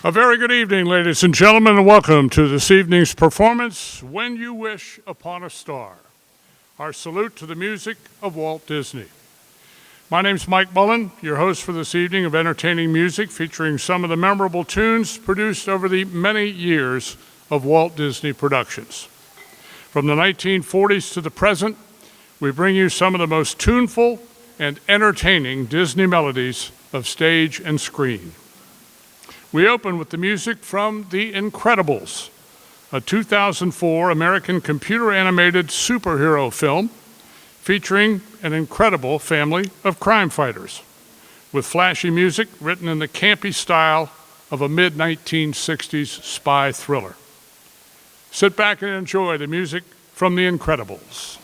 A very good evening, ladies and gentlemen, and welcome to this evening's performance, When You Wish Upon a Star. Our salute to the music of Walt Disney. My name's Mike Mullen, your host for this evening of entertaining music featuring some of the memorable tunes produced over the many years of Walt Disney productions. From the 1940s to the present, we bring you some of the most tuneful and entertaining Disney melodies of stage and screen. We open with the music from The Incredibles, a 2004 American computer-animated superhero film featuring an incredible family of crime fighters, with flashy music written in the campy style of a mid-1960s spy thriller. Sit back and enjoy the music from The Incredibles.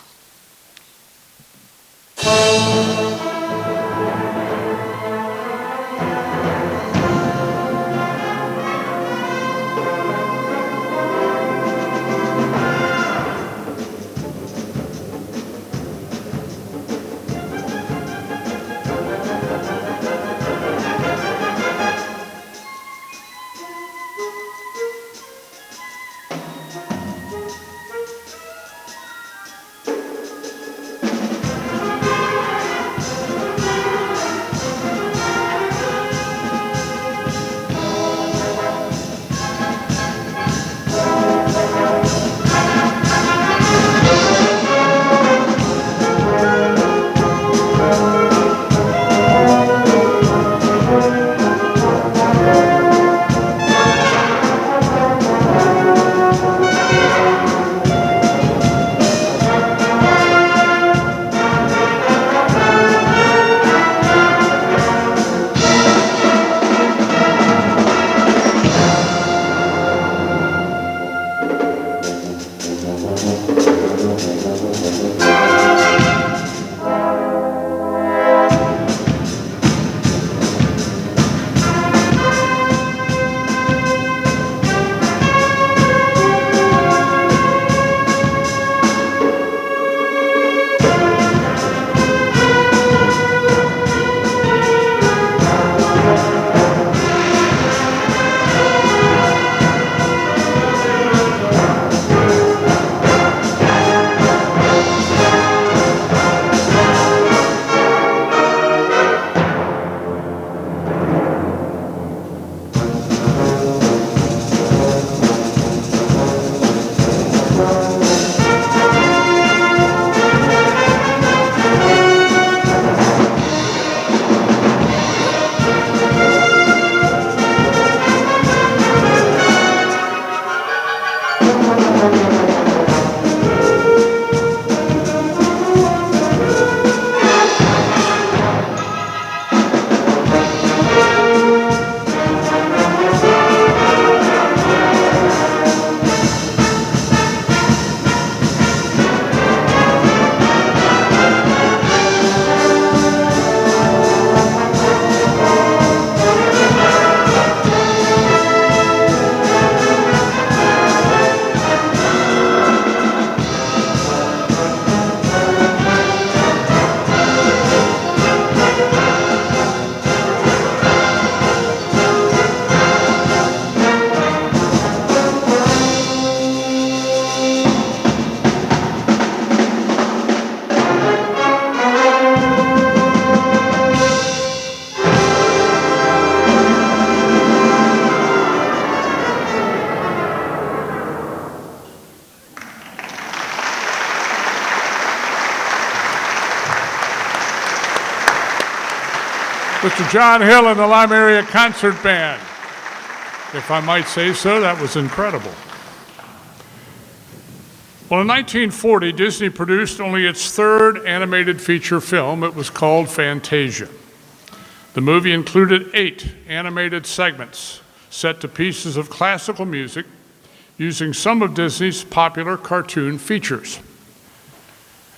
Mr. John Hill and the Lima Area Concert Band. If I might say so, that was incredible. Well, in 1940, Disney produced only its third animated feature film. It was called Fantasia. The movie included 8 animated segments set to pieces of classical music using some of Disney's popular cartoon features.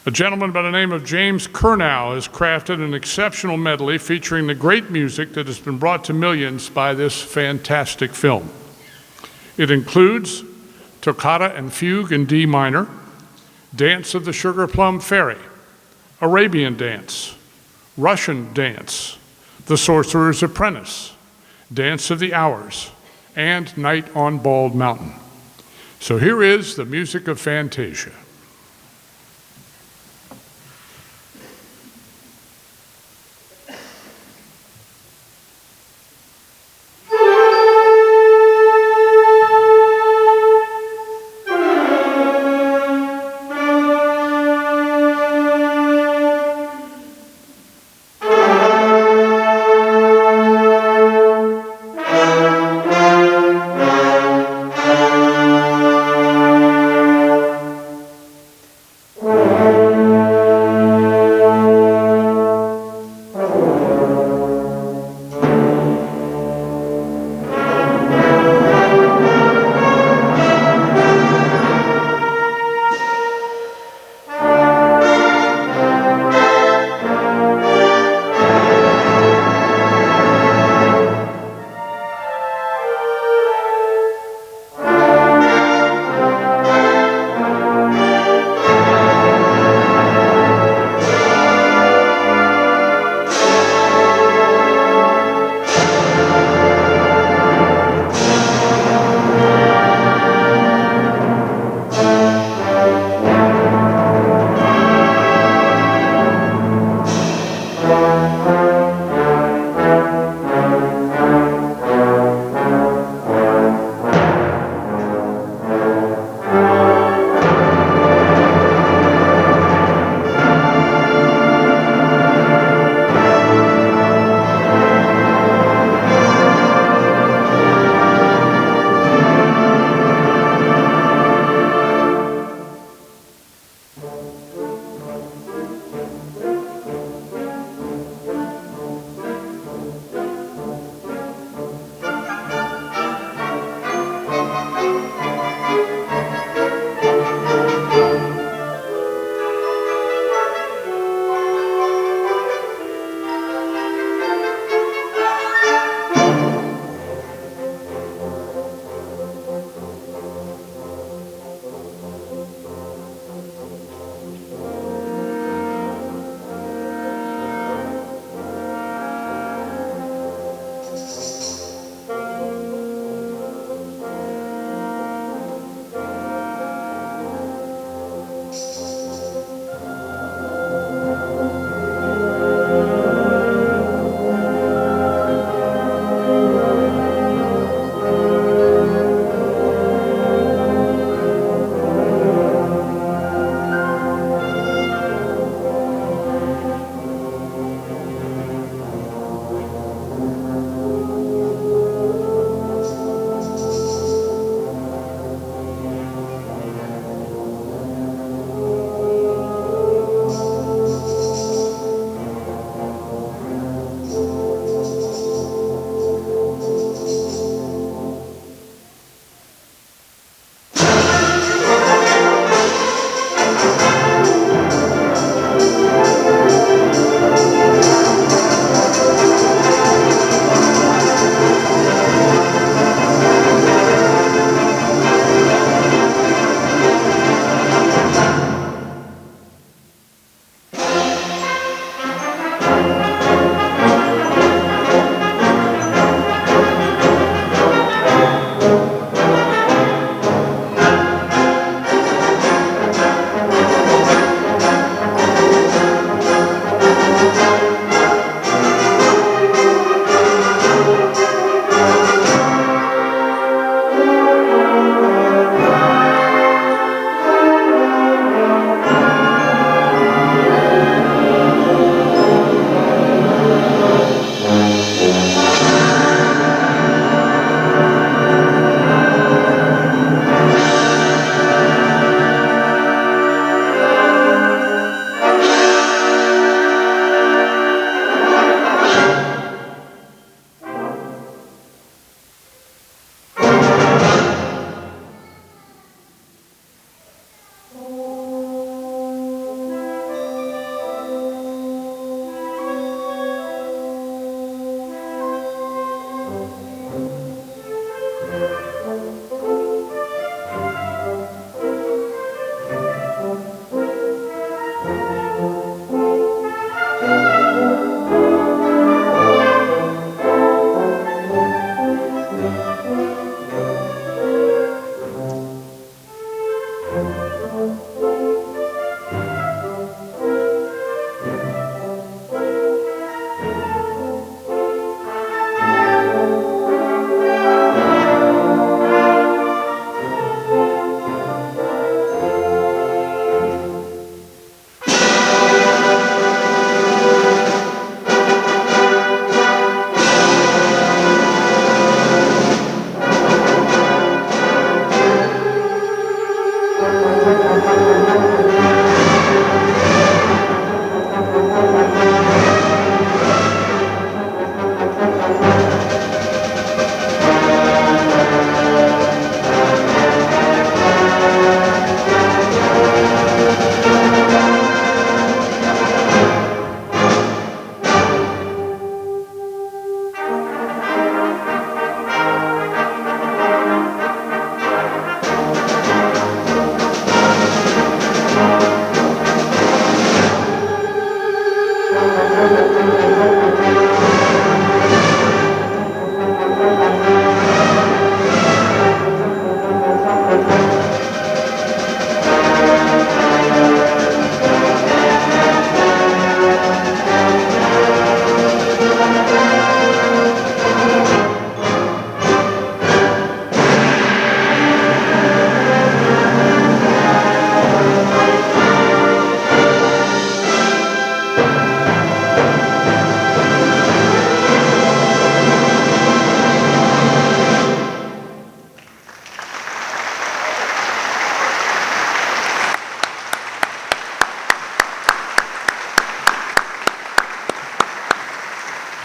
A gentleman by the name of James Kurnow has crafted an exceptional medley featuring the great music that has been brought to millions by this fantastic film. It includes Toccata and Fugue in D minor, Dance of the Sugar Plum Fairy, Arabian Dance, Russian Dance, The Sorcerer's Apprentice, Dance of the Hours, and Night on Bald Mountain. So here is the music of Fantasia.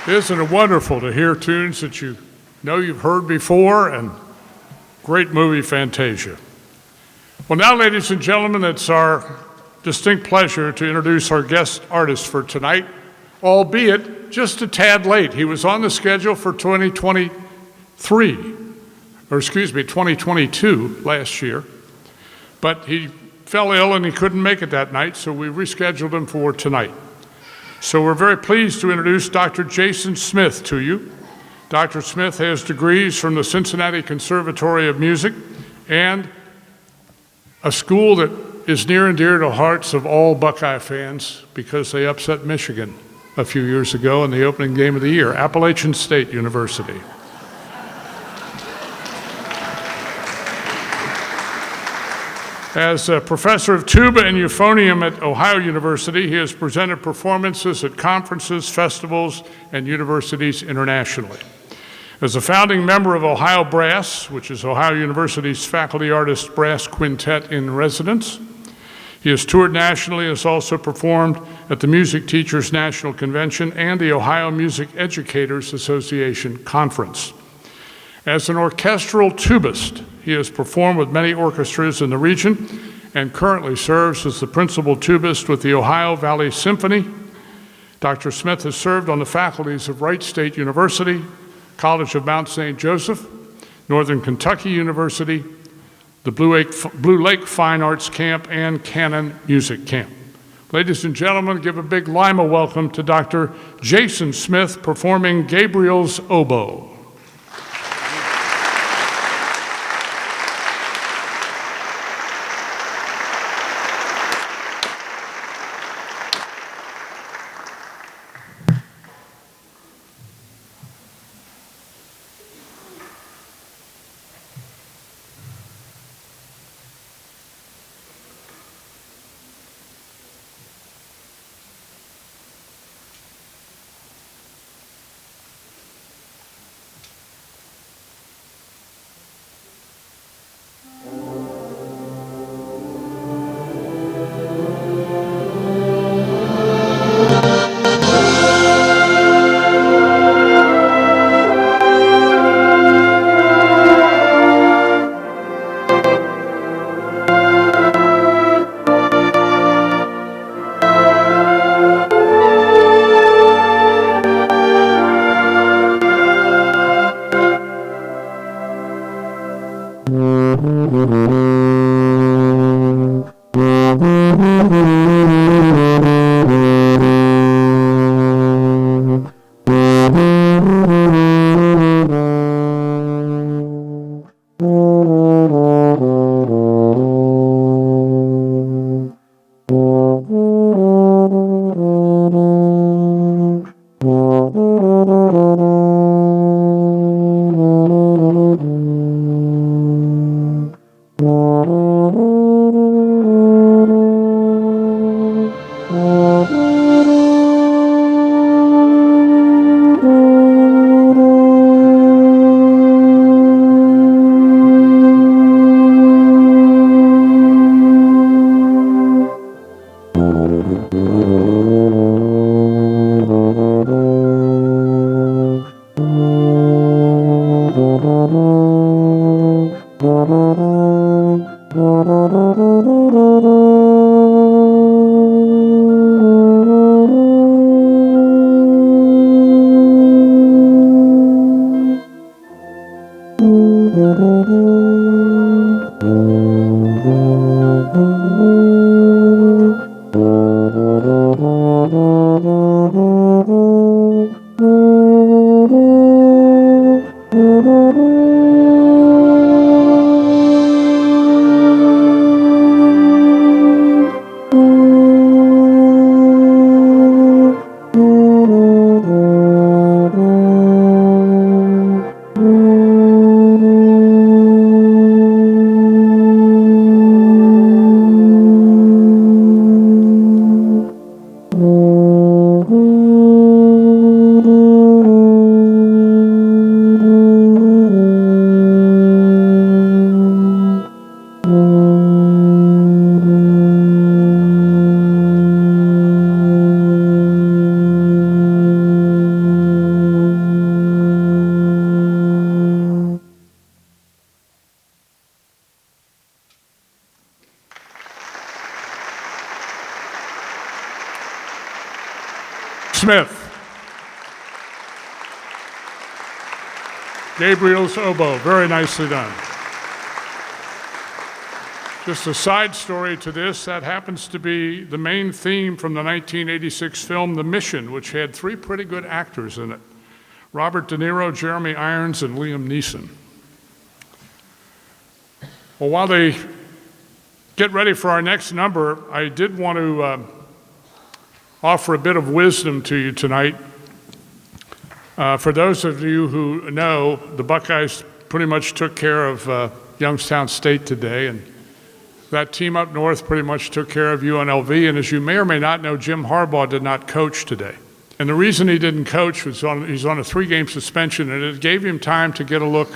Isn't it wonderful to hear tunes that you know you've heard before, and great movie Fantasia. Well, now, ladies and gentlemen, it's our distinct pleasure to introduce our guest artist for tonight, albeit just a tad late. He was on the schedule for 2022 last year, but he fell ill and he couldn't make it that night, so we rescheduled him for tonight. So we're very pleased to introduce Dr. Jason Smith to you. Dr. Smith has degrees from the Cincinnati Conservatory of Music and a school that is near and dear to the hearts of all Buckeye fans because they upset Michigan a few years ago in the opening game of the year, Appalachian State University. As a professor of tuba and euphonium at Ohio University, he has presented performances at conferences, festivals, and universities internationally. As a founding member of Ohio Brass, which is Ohio University's faculty artist brass quintet in residence, he has toured nationally and has also performed at the Music Teachers National Convention and the Ohio Music Educators Association Conference. As an orchestral tubist, he has performed with many orchestras in the region and currently serves as the principal tubist with the Ohio Valley Symphony. Dr. Smith has served on the faculties of Wright State University, College of Mount St. Joseph, Northern Kentucky University, the Blue Lake Fine Arts Camp, and Canon Music Camp. Ladies and gentlemen, give a big Lima welcome to Dr. Jason Smith performing Gabriel's Oboe. Smith. Gabriel's oboe, very nicely done. Just a side story to this, that happens to be the main theme from the 1986 film The Mission, which had 3 pretty good actors in it: Robert De Niro, Jeremy Irons, and Liam Neeson. Well, while they get ready for our next number, I did want to offer a bit of wisdom to you tonight. For those of you who know, the Buckeyes pretty much took care of Youngstown State today, and that team up north pretty much took care of UNLV. And as you may or may not know, Jim Harbaugh did not coach today. And the reason he didn't coach was he's on a 3-game suspension, and it gave him time to get a look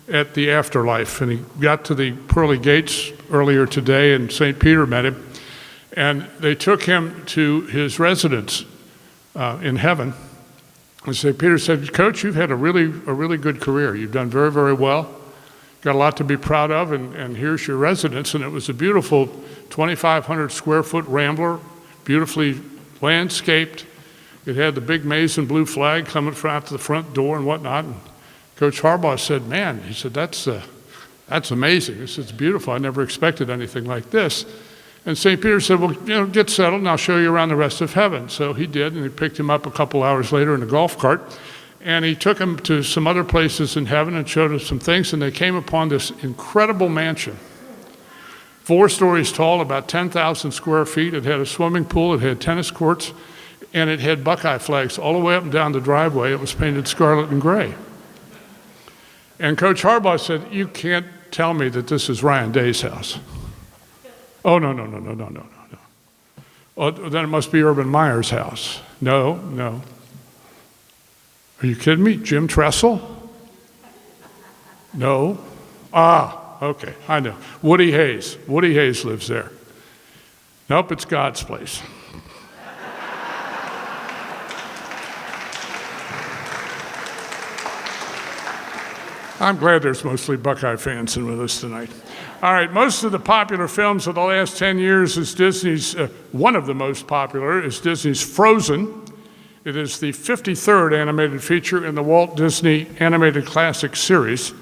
at the afterlife. And he got to the pearly gates earlier today, and St. Peter met him. And they took him to his residence in heaven. And St. Peter said, "Coach, you've had a really good career. You've done very, very well. Got a lot to be proud of, and here's your residence." And it was a beautiful 2,500 square foot Rambler, beautifully landscaped. It had the big maize and blue flag coming out to the front door and whatnot. And Coach Harbaugh said, "Man," he said, that's amazing. This is beautiful. I never expected anything like this." And St. Peter said, "Well, get settled and I'll show you around the rest of heaven." So he did, and he picked him up a couple hours later in a golf cart. And he took him to some other places in heaven and showed him some things, and they came upon this incredible mansion. 4 stories tall, about 10,000 square feet. It had a swimming pool, it had tennis courts, and it had Buckeye flags all the way up and down the driveway. It was painted scarlet and gray. And Coach Harbaugh said, "You can't tell me that this is Ryan Day's house." "Oh, no. Oh, then it must be Urban Meyer's house." No. "Are you kidding me? Jim Tressel?" "No." Okay, I know. Woody Hayes. Woody Hayes lives there. "Nope, it's God's place." I'm glad there's mostly Buckeye fans in with us tonight. All right, most of the popular films of the last 10 years is Disney's, one of the most popular is Disney's Frozen. It is the 53rd animated feature in the Walt Disney Animated Classics series,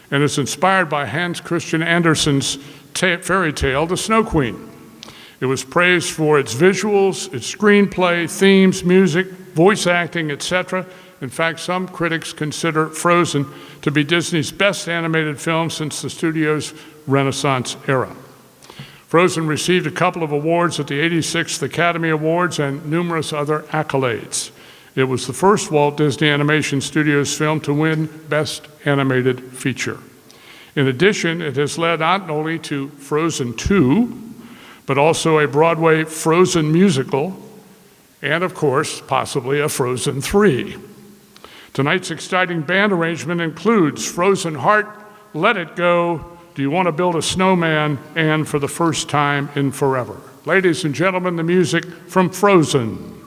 and is inspired by Hans Christian Andersen's fairy tale, The Snow Queen. It was praised for its visuals, its screenplay, themes, music, voice acting, etc. In fact, some critics consider Frozen to be Disney's best animated film since the studio's Renaissance era. Frozen received a couple of awards at the 86th Academy Awards and numerous other accolades. It was the first Walt Disney Animation Studios film to win Best Animated Feature. In addition, it has led not only to Frozen 2, but also a Broadway Frozen musical, and of course, possibly a Frozen 3. Tonight's exciting band arrangement includes Frozen Heart, Let It Go, Do You Want to Build a Snowman, and For the First Time in Forever. Ladies and gentlemen, the music from Frozen.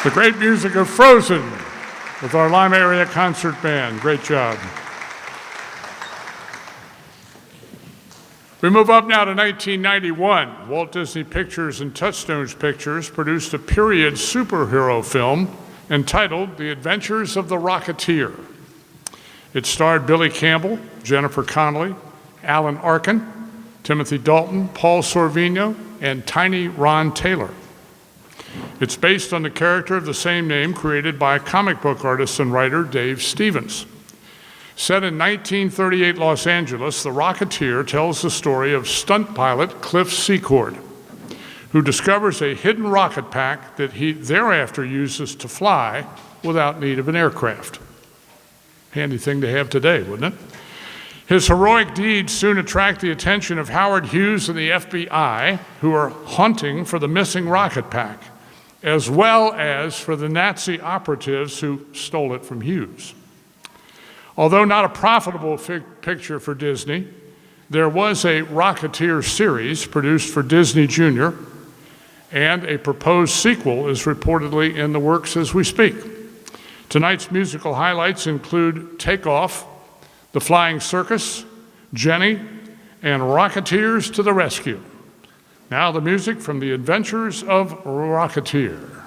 The great music of Frozen with our Lima Area Concert Band. Great job. We move up now to 1991. Walt Disney Pictures and Touchstones Pictures produced a period superhero film entitled The Adventures of the Rocketeer. It starred Billy Campbell, Jennifer Connelly, Alan Arkin, Timothy Dalton, Paul Sorvino, and Tiny Ron Taylor. It's based on the character of the same name created by comic book artist and writer Dave Stevens. Set in 1938 Los Angeles, The Rocketeer tells the story of stunt pilot Cliff Secord, who discovers a hidden rocket pack that he thereafter uses to fly without need of an aircraft. Handy thing to have today, wouldn't it? His heroic deeds soon attract the attention of Howard Hughes and the FBI, who are hunting for the missing rocket pack, as well as for the Nazi operatives who stole it from Hughes. Although not a profitable picture for Disney, there was a Rocketeer series produced for Disney Junior, and a proposed sequel is reportedly in the works as we speak. Tonight's musical highlights include Takeoff, The Flying Circus, Jenny, and Rocketeers to the Rescue. Now the music from The Adventures of Rocketeer.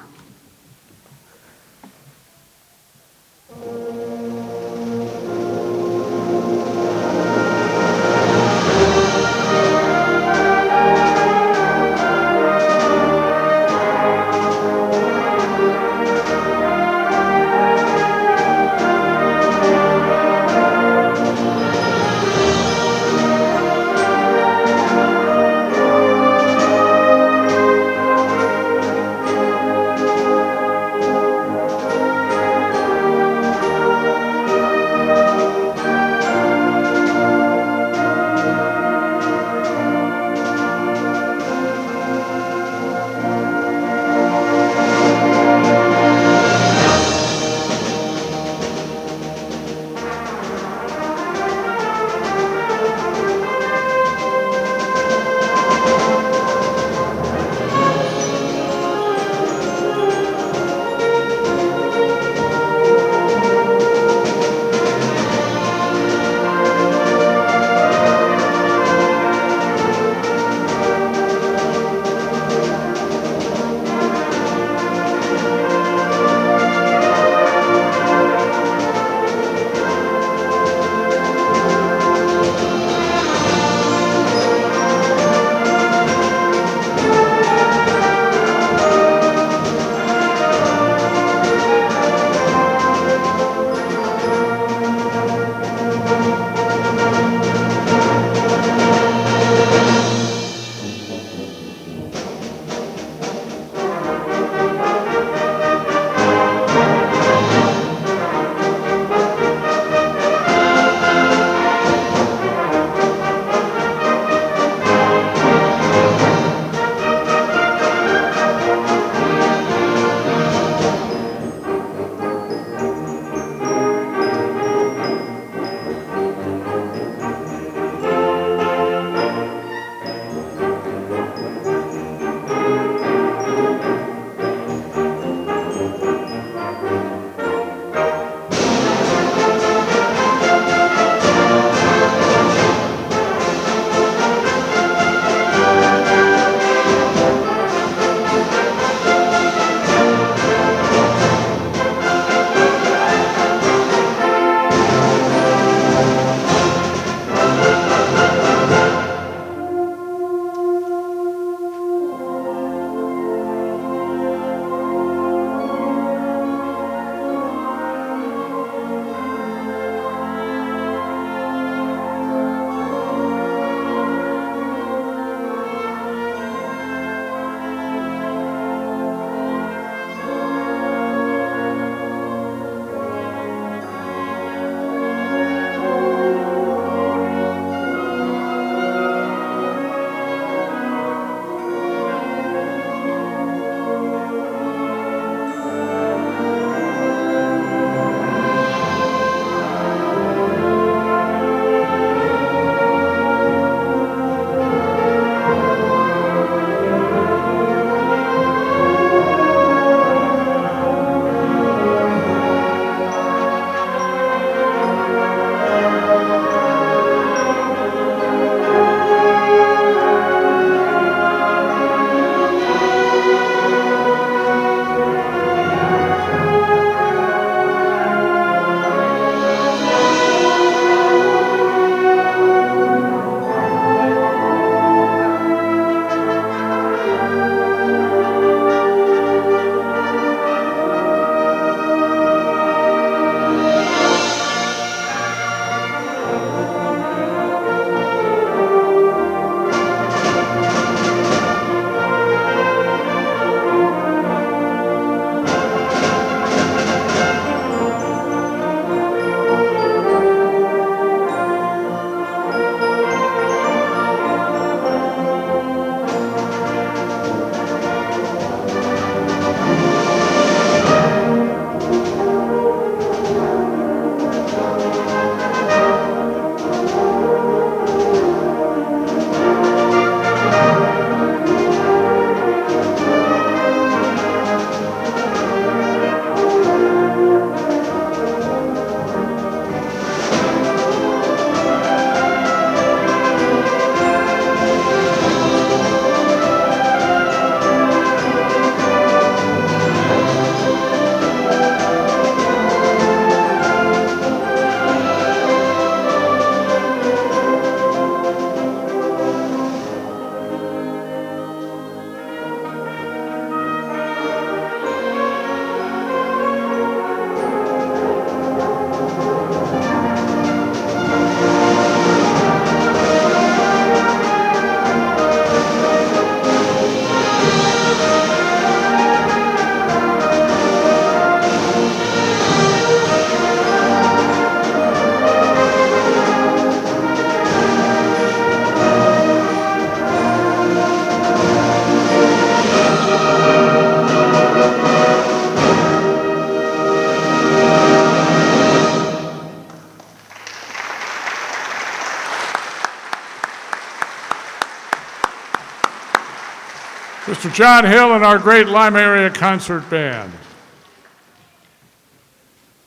Mr. John Hill and our great Lima Area Concert Band.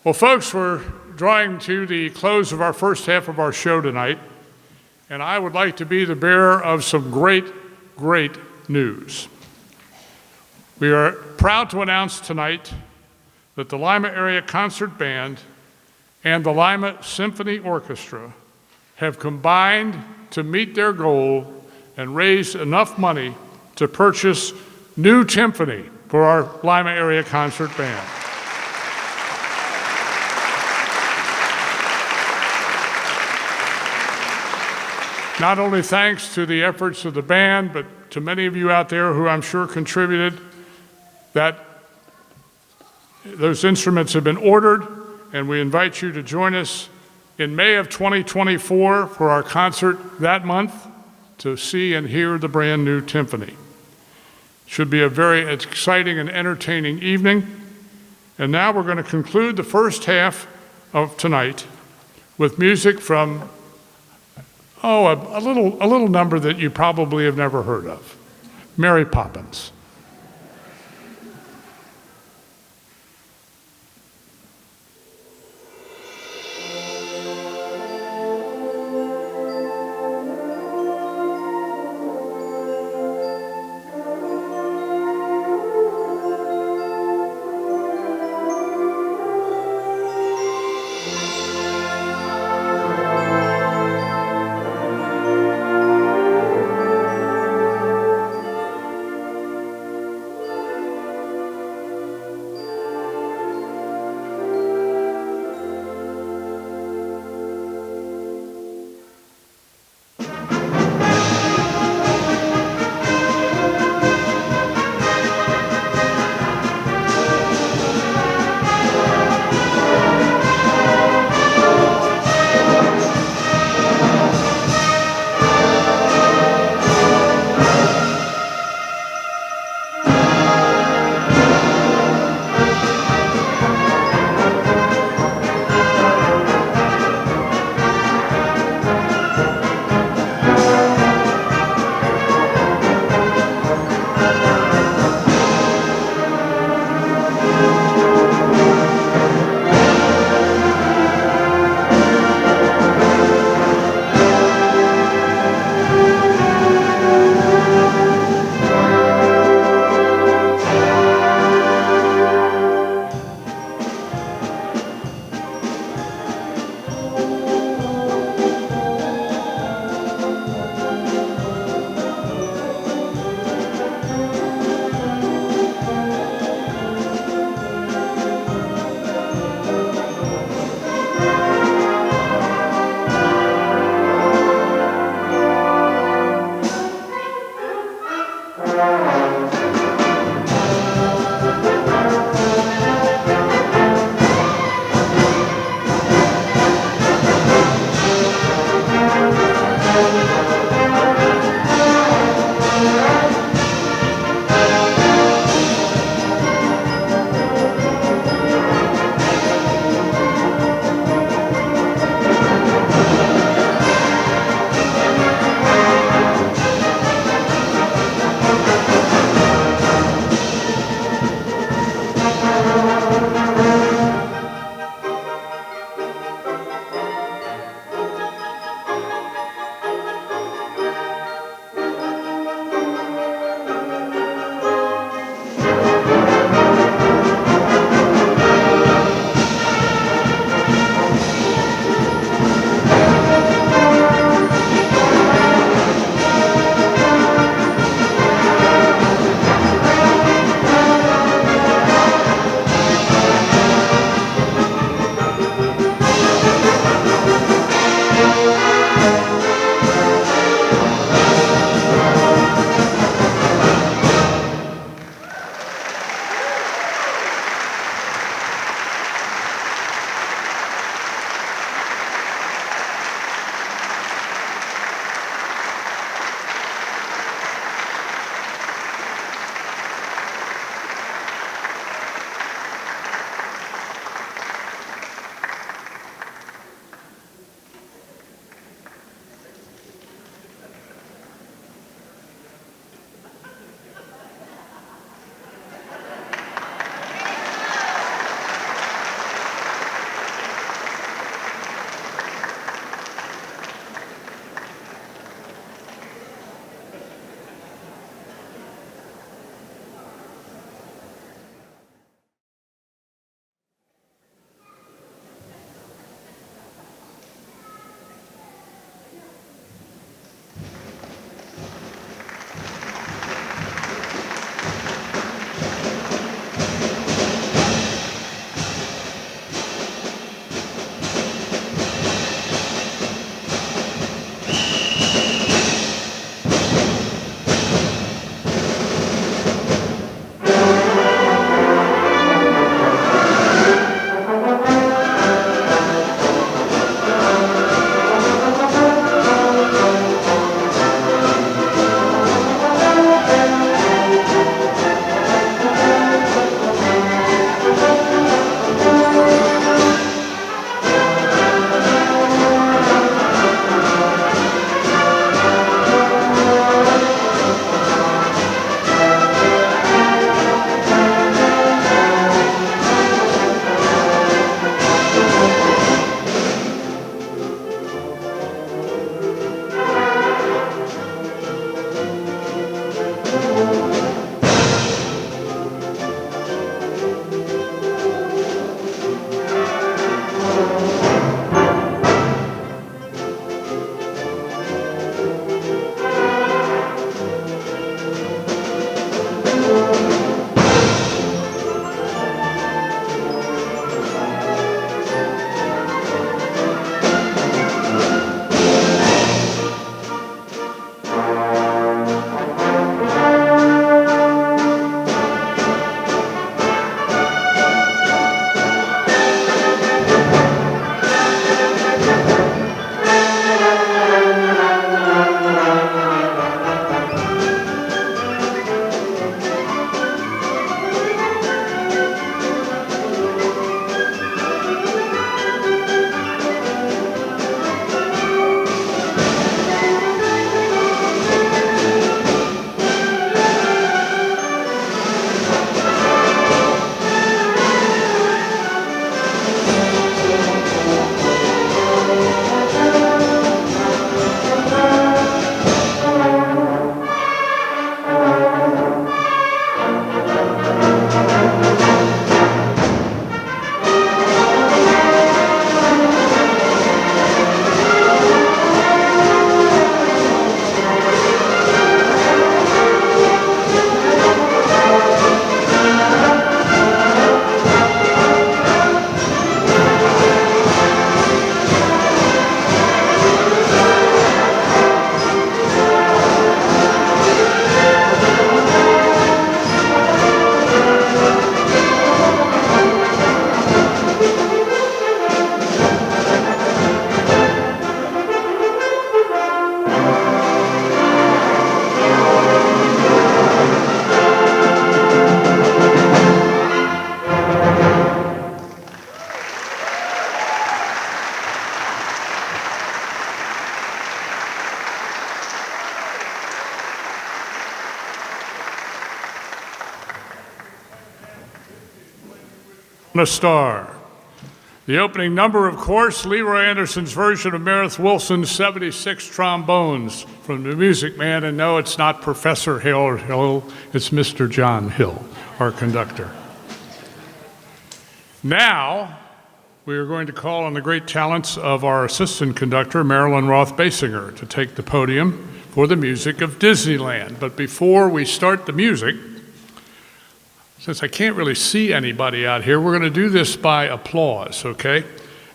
Well, folks, we're drawing to the close of our first half of our show tonight, and I would like to be the bearer of some great news. We are proud to announce tonight that the Lima Area Concert Band and the Lima Symphony Orchestra have combined to meet their goal and raise enough money to purchase new timpani for our Lima Area Concert Band. Not only thanks to the efforts of the band, but to many of you out there who I'm sure contributed, that those instruments have been ordered, and we invite you to join us in May of 2024 for our concert that month to see and hear the brand new timpani. Should be a very exciting and entertaining evening. And now we're going to conclude the first half of tonight with music from, a little number that you probably have never heard of, Mary Poppins. A Star. The opening number, of course, Leroy Anderson's version of Meredith Willson's 76 trombones from the Music Man. And no, it's not Professor Hill, it's Mr. John Hill, our conductor. Now, we are going to call on the great talents of our assistant conductor, Marilyn Roth-Basinger, to take the podium for the music of Disneyland. But before we start the music, since I can't really see anybody out here, we're going to do this by applause, okay?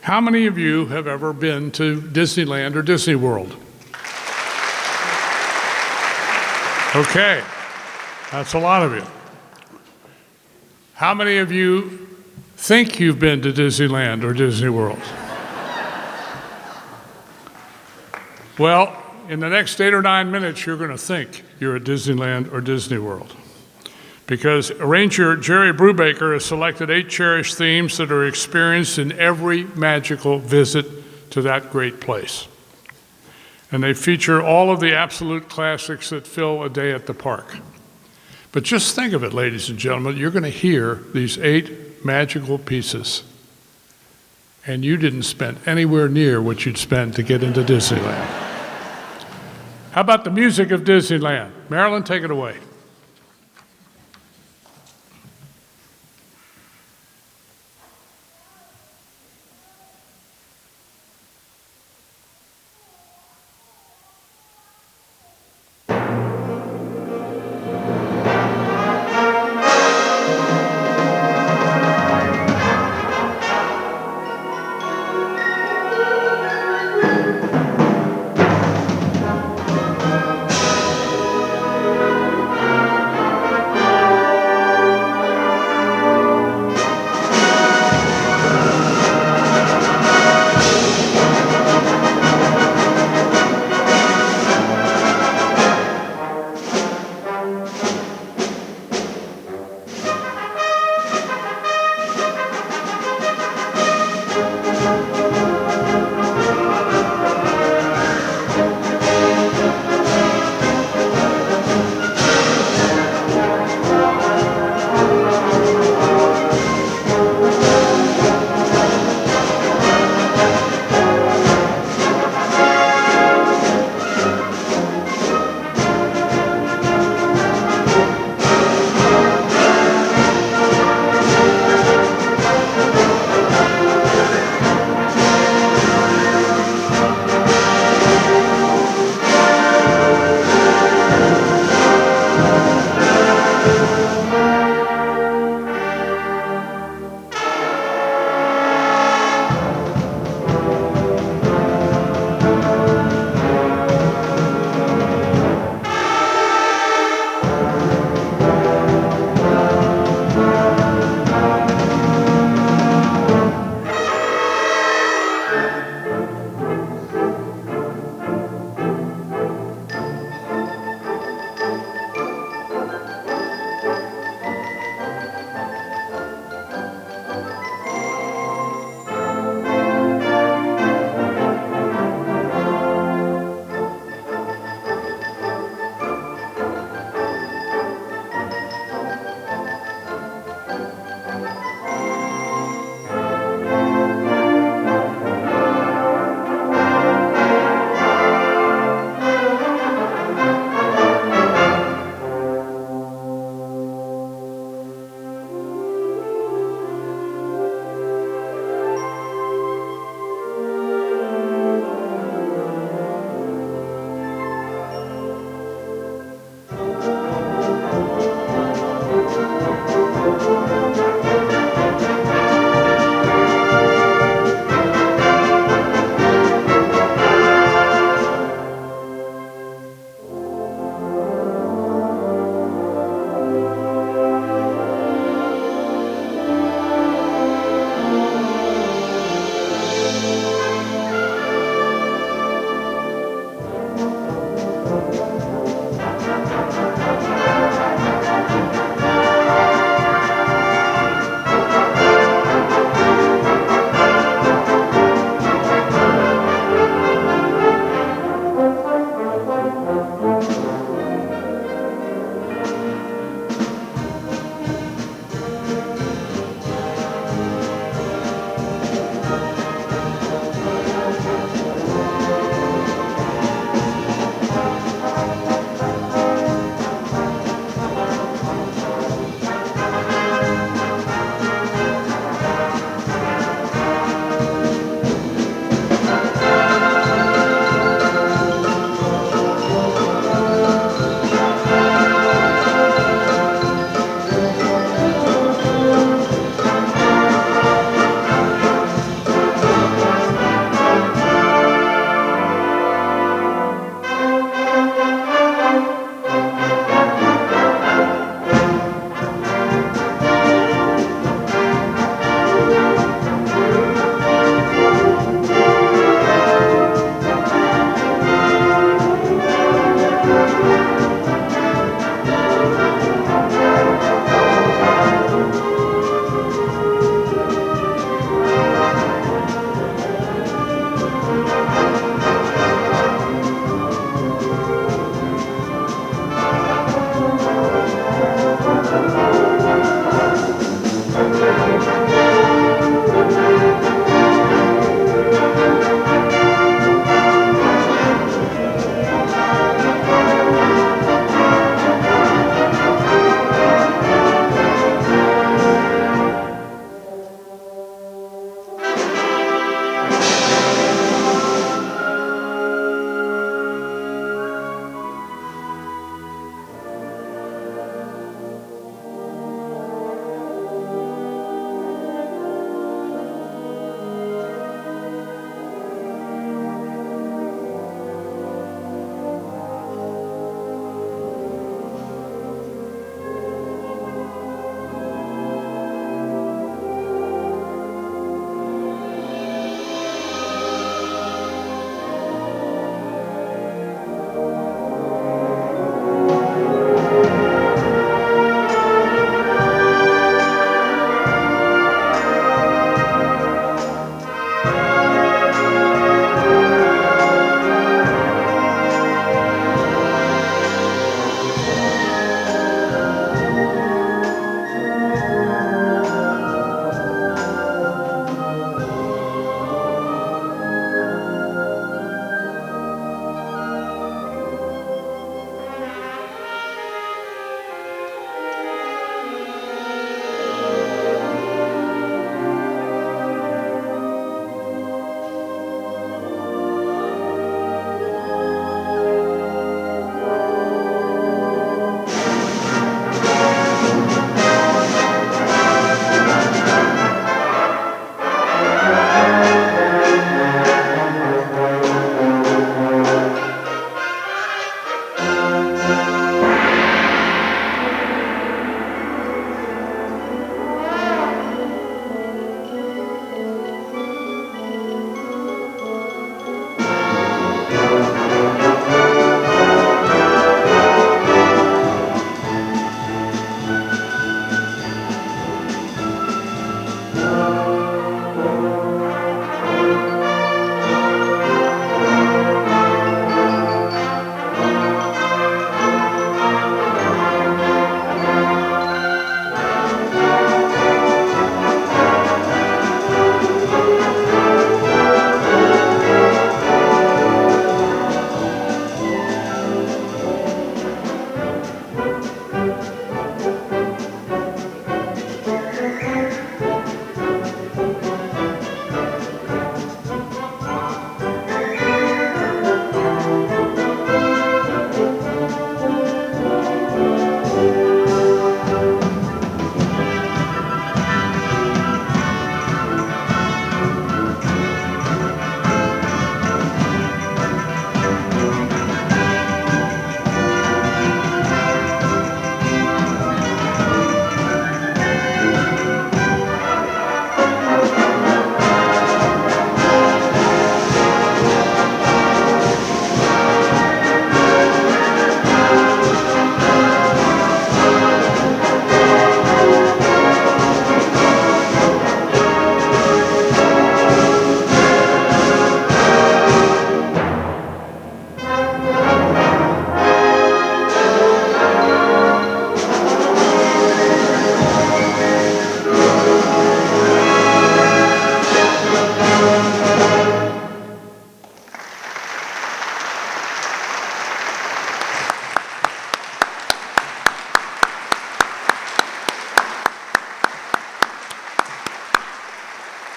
How many of you have ever been to Disneyland or Disney World? Okay, that's a lot of you. How many of you think you've been to Disneyland or Disney World? Well, in the next 8 or 9 minutes, you're going to think you're at Disneyland or Disney World, because arranger Jerry Brubaker has selected 8 cherished themes that are experienced in every magical visit to that great place. And they feature all of the absolute classics that fill a day at the park. But just think of it, ladies and gentlemen, you're going to hear these 8 magical pieces, and you didn't spend anywhere near what you'd spend to get into Disneyland. How about the music of Disneyland? Marilyn, take it away.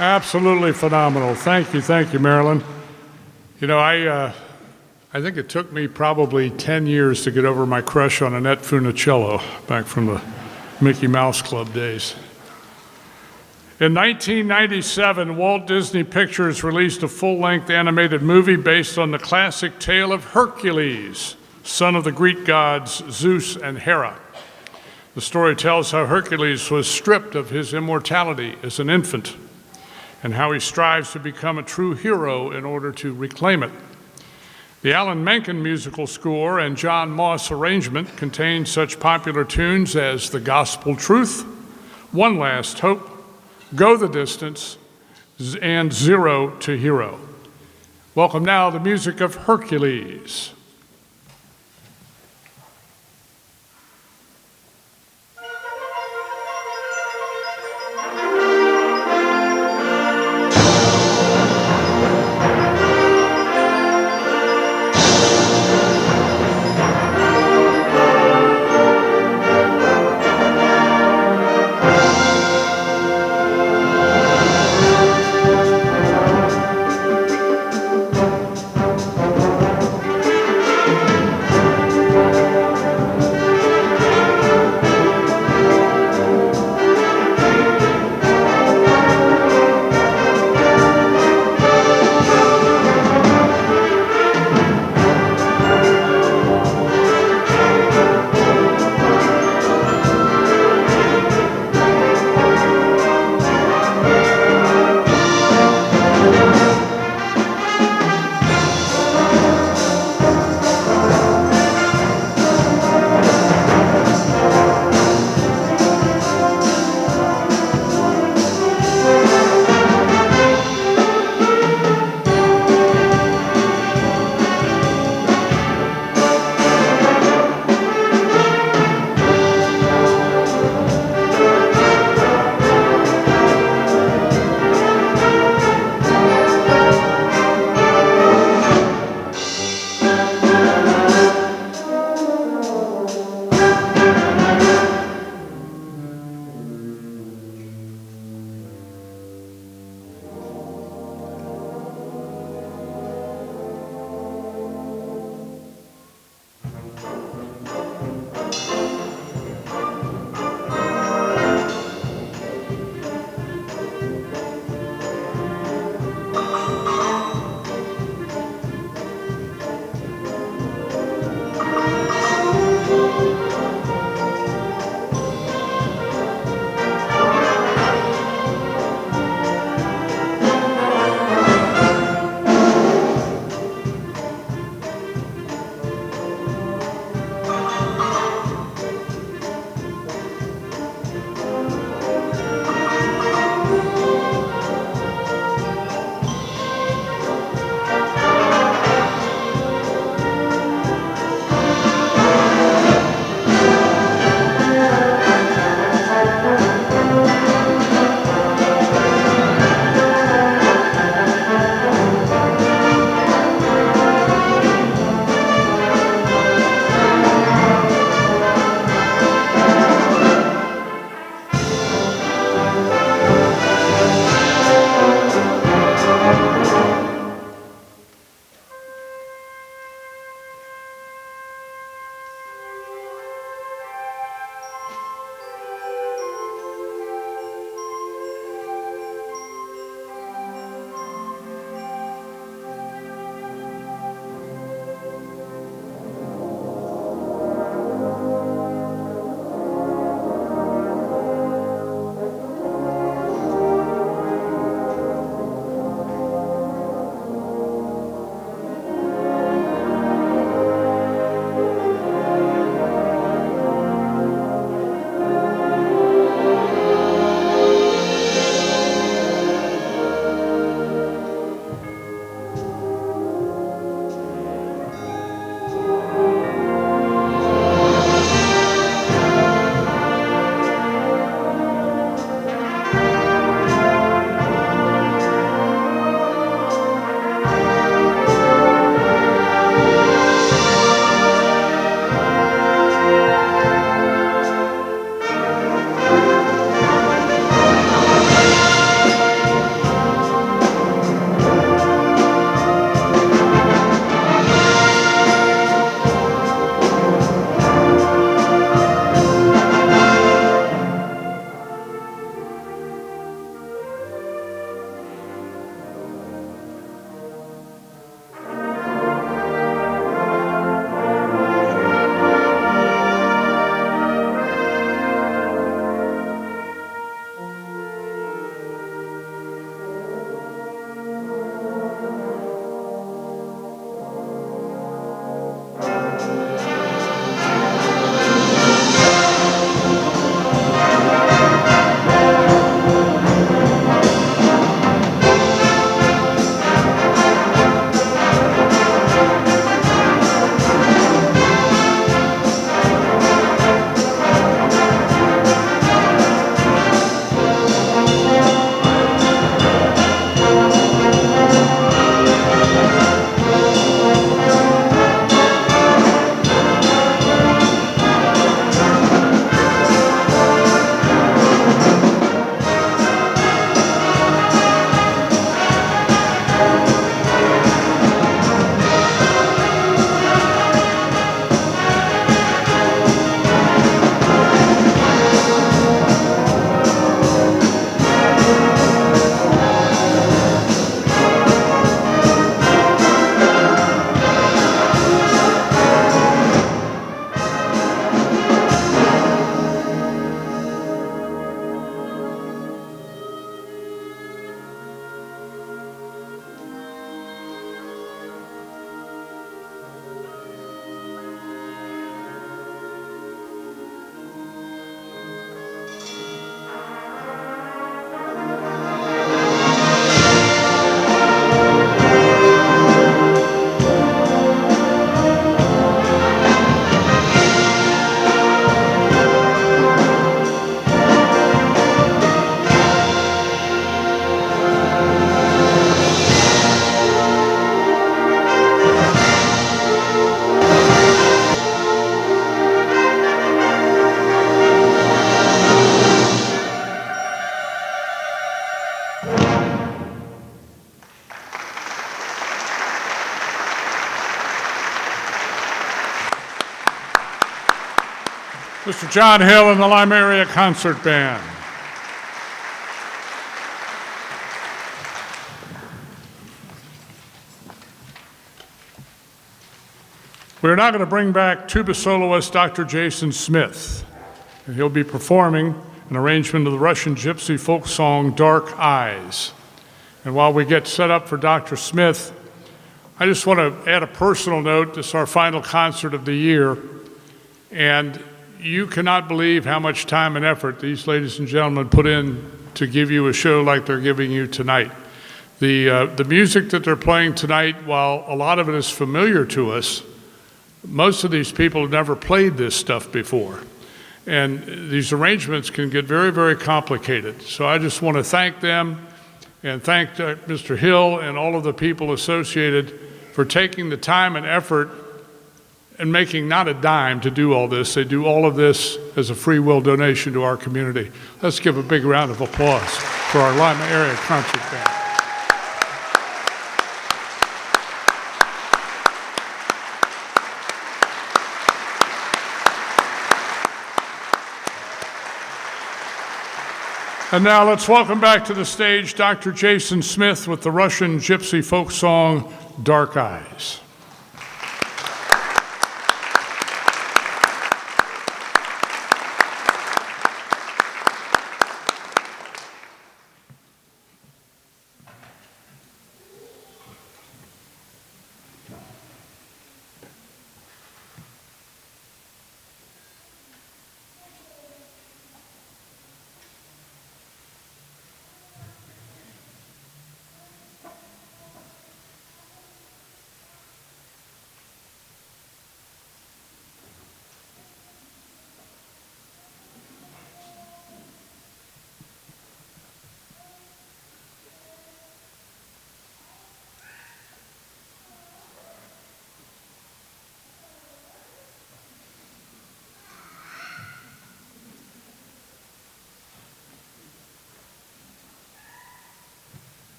Absolutely phenomenal. Thank you, Marilyn. You know, I think it took me probably 10 years to get over my crush on Annette Funicello back from the Mickey Mouse Club days. In 1997, Walt Disney Pictures released a full-length animated movie based on the classic tale of Hercules, son of the Greek gods Zeus and Hera. The story tells how Hercules was stripped of his immortality as an infant and how he strives to become a true hero in order to reclaim it. The Alan Menken musical score and John Moss arrangement contain such popular tunes as The Gospel Truth, One Last Hope, Go the Distance, and Zero to Hero. Welcome now the music of Hercules. Mr. John Hill and the Lima Area Concert Band. We're now going to bring back tuba soloist Dr. Jason Smith. And he'll be performing an arrangement of the Russian gypsy folk song, Dark Eyes. And while we get set up for Dr. Smith, I just want to add a personal note. This is our final concert of the year, and you cannot believe how much time and effort these ladies and gentlemen put in to give you a show like they're giving you tonight. The music that they're playing tonight, while a lot of it is familiar to us, most of these people have never played this stuff before. And these arrangements can get very, very complicated. So I just want to thank them and thank Mr. Hill and all of the people associated for taking the time and effort and making not a dime to do all this. They do all of this as a free will donation to our community. Let's give a big round of applause for our Lima Area Concert Band. And now let's welcome back to the stage Dr. Jason Smith with the Russian gypsy folk song, Dark Eyes.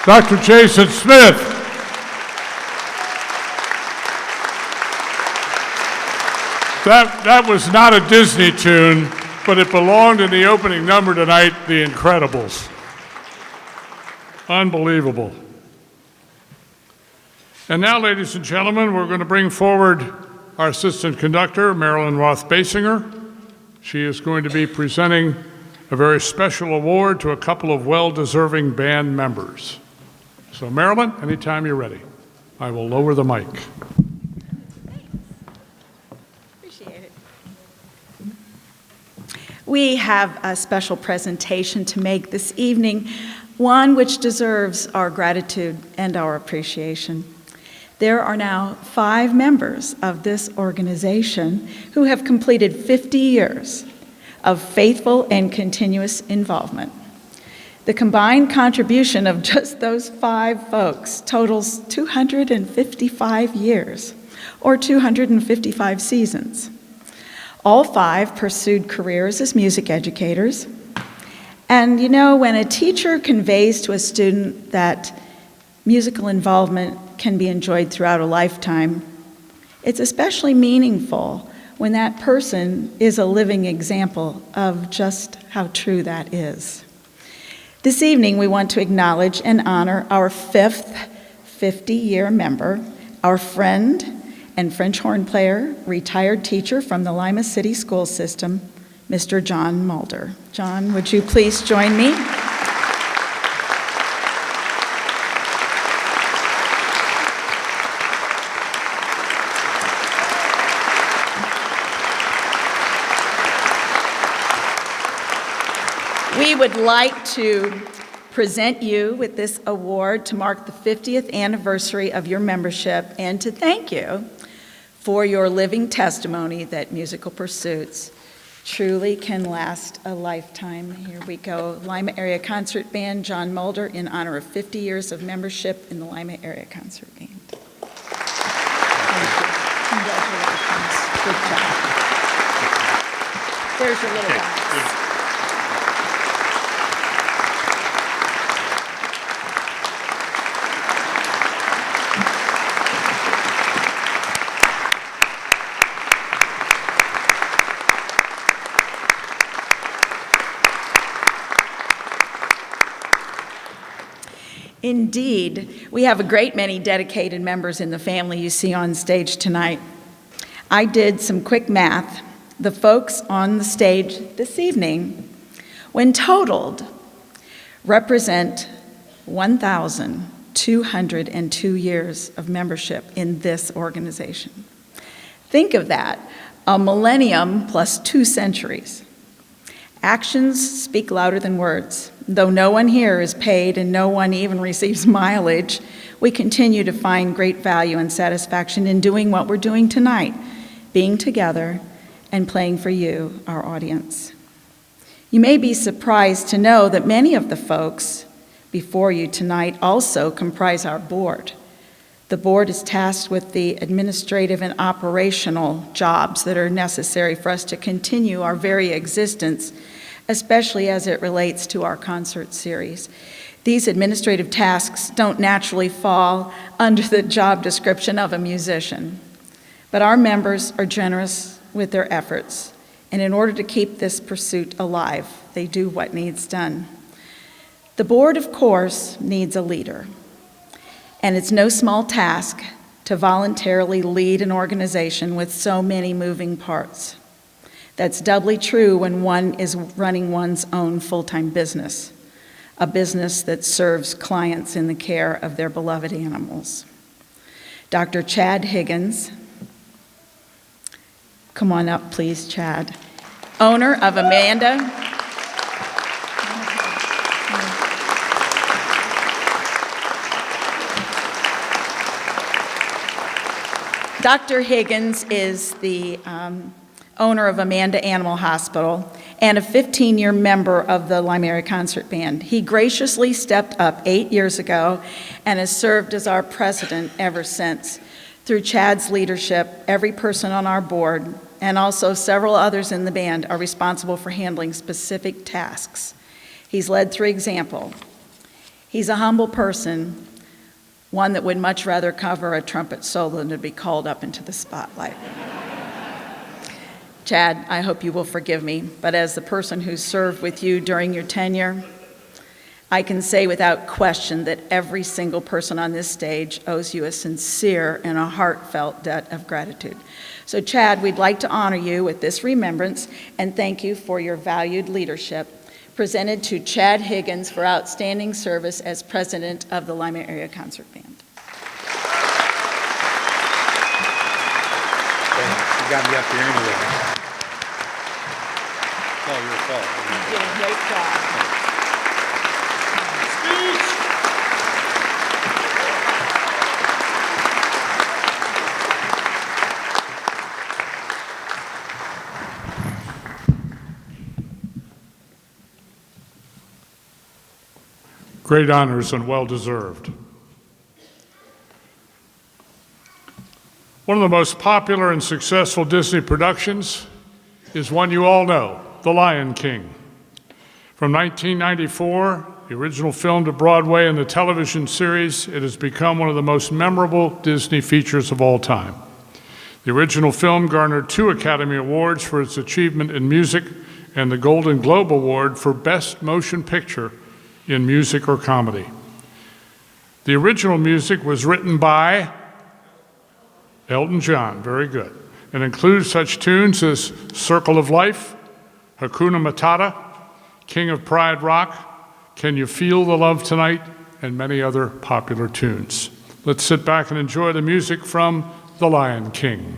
Dr. Jason Smith. That was not a Disney tune, but it belonged in the opening number tonight, The Incredibles. Unbelievable. And now, ladies and gentlemen, we're going to bring forward our assistant conductor, Marilyn Roth-Basinger. She is going to be presenting a very special award to a couple of well-deserving band members. So, Marilyn, anytime you're ready, I will lower the mic. Appreciate it. We have a special presentation to make this evening, one which deserves our gratitude and our appreciation. There are now 5 members of this organization who have completed 50 years of faithful and continuous involvement. The combined contribution of just those 5 folks totals 255 years, or 255 seasons. All 5 pursued careers as music educators. And you know, when a teacher conveys to a student that musical involvement can be enjoyed throughout a lifetime, it's especially meaningful when that person is a living example of just how true that is. This evening, we want to acknowledge and honor our 5th 50-year member, our friend and French horn player, retired teacher from the Lima City School System, Mr. John Mulder. John, would you please join me? We would like to present you with this award to mark the 50th anniversary of your membership and to thank you for your living testimony that musical pursuits truly can last a lifetime. Here we go. Lima Area Concert Band, John Mulder, in honor of 50 years of membership in the Lima Area Concert Band. Thank you. Congratulations. Good job. There's your little box. Indeed, we have a great many dedicated members in the family you see on stage tonight. I did some quick math. The folks on the stage this evening, when totaled, represent 1,202 years of membership in this organization. Think of that, a millennium plus 2 centuries. Actions speak louder than words. Though no one here is paid and no one even receives mileage, we continue to find great value and satisfaction in doing what we're doing tonight, being together and playing for you, our audience. You may be surprised to know that many of the folks before you tonight also comprise our board. The board is tasked with the administrative and operational jobs that are necessary for us to continue our very existence, especially as it relates to our concert series. These administrative tasks don't naturally fall under the job description of a musician, but our members are generous with their efforts, and in order to keep this pursuit alive, they do what needs done. The board, of course, needs a leader, and it's no small task to voluntarily lead an organization with so many moving parts. That's doubly true when one is running one's own full-time business, a business that serves clients in the care of their beloved animals. Dr. Chad Higgins, come on up, please, Chad, owner of Amanda. Dr. Higgins is the owner of Amanda Animal Hospital and a 15-year member of the Lima Area Concert Band. He graciously stepped up 8 years ago and has served as our president ever since. Through Chad's leadership, every person on our board and also several others in the band are responsible for handling specific tasks. He's led through example. He's a humble person, one that would much rather cover a trumpet solo than to be called up into the spotlight. Chad, I hope you will forgive me, but as the person who served with you during your tenure, I can say without question that every single person on this stage owes you a sincere and a heartfelt debt of gratitude. So Chad, we'd like to honor you with this remembrance and thank you for your valued leadership. Presented to Chad Higgins for outstanding service as president of the Lima Area Concert Band. You got me up here anyway. It's all your fault. You did a great job. Great honors and well-deserved. One of the most popular and successful Disney productions is one you all know, The Lion King. From 1994, the original film to Broadway and the television series, it has become one of the most memorable Disney features of all time. The original film garnered 2 Academy Awards for its achievement in music and the Golden Globe Award for Best Motion Picture in music or comedy. The original music was written by Elton John, very good, and includes such tunes as Circle of Life, Hakuna Matata, King of Pride Rock, Can You Feel the Love Tonight, and many other popular tunes. Let's sit back and enjoy the music from The Lion King.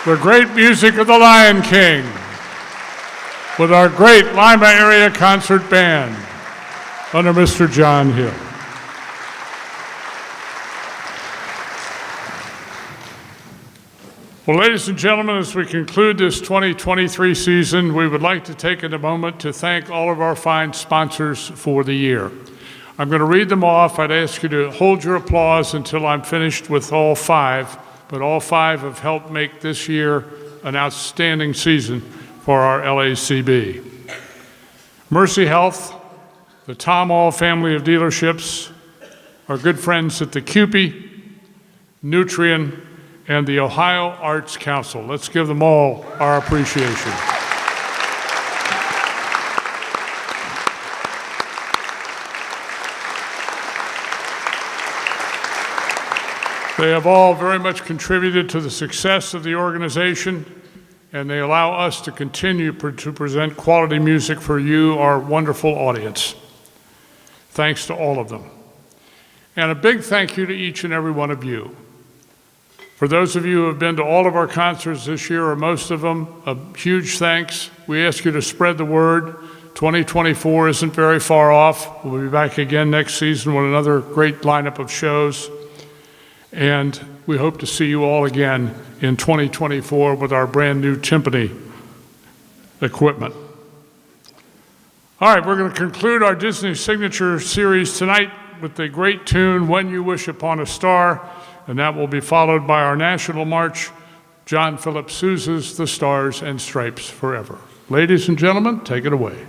the great music of the Lion King with our great Lima Area Concert Band under Mr. John Hill. Well, ladies and gentlemen, as we conclude this 2023 season, we would like to take a moment to thank all of our fine sponsors for the year. I'm going to read them off. I'd ask you to hold your applause until I'm finished with all five, but all five have helped make this year an outstanding season for our LACB. Mercy Health, the Tom All family of dealerships, our good friends at the CUPE, Nutrien, and the Ohio Arts Council. Let's give them all our appreciation. They have all very much contributed to the success of the organization, and they allow us to continue to present quality music for you, our wonderful audience. Thanks to all of them. And a big thank you to each and every one of you. For those of you who have been to all of our concerts this year, or most of them, a huge thanks. We ask you to spread the word. 2024 isn't very far off. We'll be back again next season with another great lineup of shows. And we hope to see you all again in 2024 with our brand new timpani equipment. All right, we're going to conclude our Disney Signature Series tonight with the great tune, When You Wish Upon a Star, and that will be followed by our national march, John Philip Sousa's The Stars and Stripes Forever. Ladies and gentlemen, take it away.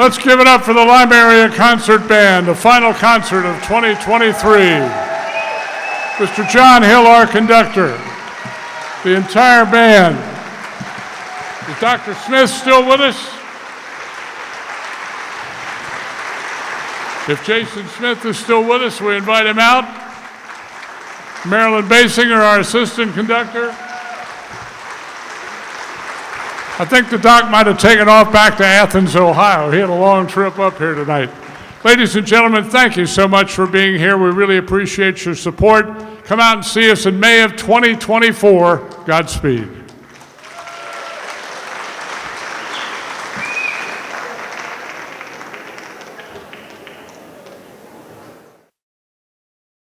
Let's give it up for the Lima Area Concert Band, the final concert of 2023. Mr. John Hill, our conductor, the entire band. Is Dr. Smith still with us? If Jason Smith is still with us, we invite him out. Marilyn Basinger, our assistant conductor. I think the doc might have taken off back to Athens, Ohio. He had a long trip up here tonight. Ladies and gentlemen, thank you so much for being here. We really appreciate your support. Come out and see us in May of 2024. Godspeed.